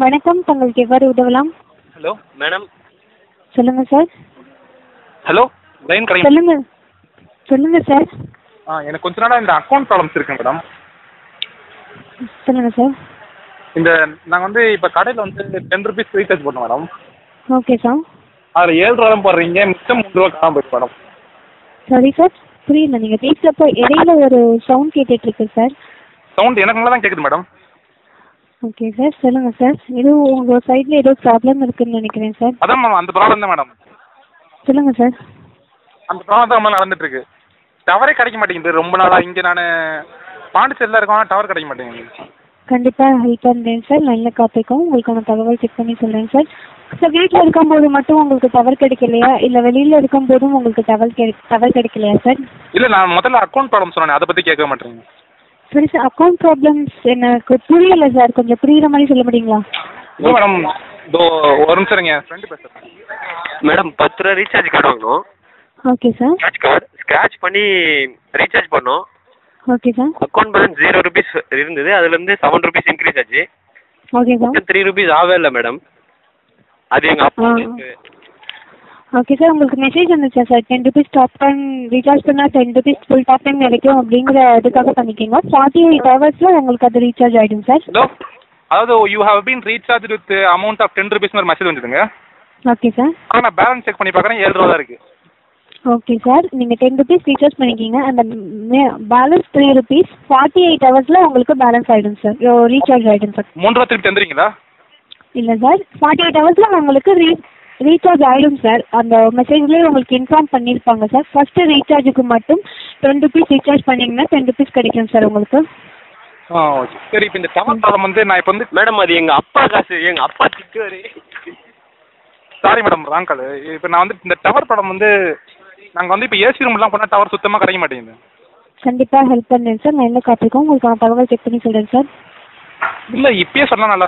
வணக்கம், தங்களுக்கு எவ்வாறு உதவலாம்? Hello madam. சொல்லுங்க சார். ஹலோ லைன் கிடைக்கும். சொல்லுங்க சொல்லுங்க சார். எனக்கு கொஞ்ச நாளாக இந்த அக்கௌண்ட் ப்ராப்ளம்ஸ் இருக்குங்க மேடம். சொல்லுங்க சார். இந்த நாங்கள் வந்து இப்போ கடையில் வந்து 10 ருபீஸ் ரீசார்ஜ் பண்ணோம் மேடம். Okay sir. அதில் 7 ரூபா தான் போடுறீங்க, மிச்சம் 3 ரூபா காணாம போயிடுச்சு மேடம். சாரி சார், புரியல. நீங்கள் பேசுகிறப்போ இடையில ஒரு சவுண்ட் கேட்டுட்ருக்கு சார். சவுண்ட் எனக்கு நல்லா தான் கேட்குது மேடம். ஓகே சார், சொல்லுங்கள் சார். ஏதோ உங்கள் சைடில் ஏதோ ப்ராப்ளம் இருக்குதுன்னு நினைக்கிறேன் சார். அதான் மேம் அந்த ப்ராப்ளம் தான் மேடம். சொல்லுங்கள் சார். அந்த ப்ராப்ளம் தான் மேடம் நடந்துட்டு இருக்கு. டவரே கிடைக்க மாட்டேங்குது ரொம்ப நாளாக. இங்கே நான் பாண்டிச்சேரியில் இருக்கோம், டவர் கிடைக்க மாட்டேங்குது. கண்டிப்பாக ஹெல்ப் பண்ணுறேன் சார். லைனில் காத்திருக்கோம், உங்களுக்கான தகவல் செக் பண்ணி சொல்கிறேன் சார். சார், வீட்டில் இருக்கும்போது மட்டும் உங்களுக்கு டவர் கிடைக்கலையா, இல்லை வெளியில் இருக்கும்போதும் உங்களுக்கு டவர் கிடைக்கலையா சார்? இல்லை, நான் முதல்ல அக்கௌண்ட் ப்ராப்ளம் சொன்னேன், அதை பற்றி கேட்க மாட்டேங்க. சரி சார், அக்கௌண்ட் ப்ராப்ளம்ஸ் எனக்கு புரியலை சார். கொஞ்சம் புரியுற மாதிரி சொல்ல முடியுங்களா? இல்லை மேடம், இதோ ஒரு நிமிஷம் இருங்க, என் ஃப்ரெண்டு பேசுகிறேன். மேடம் 10 ரூபா ரீசார்ஜ் கார்டு வாங்கினோம். Okay sir. Scratch card scratch பண்ணி ரீசார்ஜ் பண்ணோம். Okay sir. Account balance 0 rupees இருந்தது. அதுலேருந்து 7 ருபீஸ் இன்க்ரீஸ் ஆச்சு. Okay sir. 3 ருபீஸ் ஆகவே இல்லை மேடம். அது எங்கள் அப்பா. ஓகே சார், உங்களுக்கு மெசேஜ் வந்துச்சா sir? 10 rupees top time recharge பண்ணால் 10 ருபீஸ் ஃபுல் டாப் டைம் கிடைக்கும் அப்படிங்கிற இதுக்காக பண்ணிக்கிங்க. 48 ஹவர்ஸில் உங்களுக்கு அது ரீசார்ஜ் ஆகிடும் சார். ஹலோ, அதாவது you have been recharge with amount of 10 rupees ஒரு மெசேஜ் வந்துடுங்க. Okay sir. ஆனால் நான் பேலன்ஸ் செக் பண்ணி பார்க்குறேன், 7 ரூபா தான் இருக்குது. ஓகே சார், நீங்கள் 10 ருபீஸ் ரீசார்ஜ் பண்ணிக்கிங்க. அந்த பேலன்ஸ் 3 ருபீஸ் 48 ஹவர்ஸில் உங்களுக்கு பேலன்ஸ் ஆகிடும் சார், ரீசார்ஜ் ஆகிடும் சார். 3 ரூபா திருப்பி தந்துடுறீங்களா? இல்லை சார், 48 ஹவர்ஸில் உங்களுக்கு ரீசார்ஜ் ஆகிடும் சார். அந்த மெசேஜ்லேயே உங்களுக்கு இன்ஃபார்ம் பண்ணியிருப்பாங்க சார். ஃபஸ்ட்டு ரீசார்ஜுக்கு மட்டும் 10 ருபீஸ் ரீசார்ஜ் பண்ணிங்கன்னா 10 ருபீஸ் கிடைக்கும் சார் உங்களுக்கு. ஓகே. சரி, இப்போ இந்த டவர் ப்ராப்ளம் வந்து நான் இப்போ வந்து மேடம் அது எங்கள் அப்பா காசு, எங்கள் அப்பா திட்டுவார். Sorry madam, wrong call. இப்போ நான் வந்து இந்த டவர் ப்ராப்ளம் வந்து நாங்கள் வந்து இப்போ ஏசி ரூம்லாம் போனால் டவர் சுத்தமாக கிடைக்க மாட்டேங்குது. கண்டிப்பாக ஹெல்ப் பண்ணுறேன் சார். நான் என்ன காத்திருக்கோம், உங்களுக்கு தகவல் செக் பண்ணி சொல்கிறேன் சார். இல்லை, இப்பயே சொன்னால் நல்லா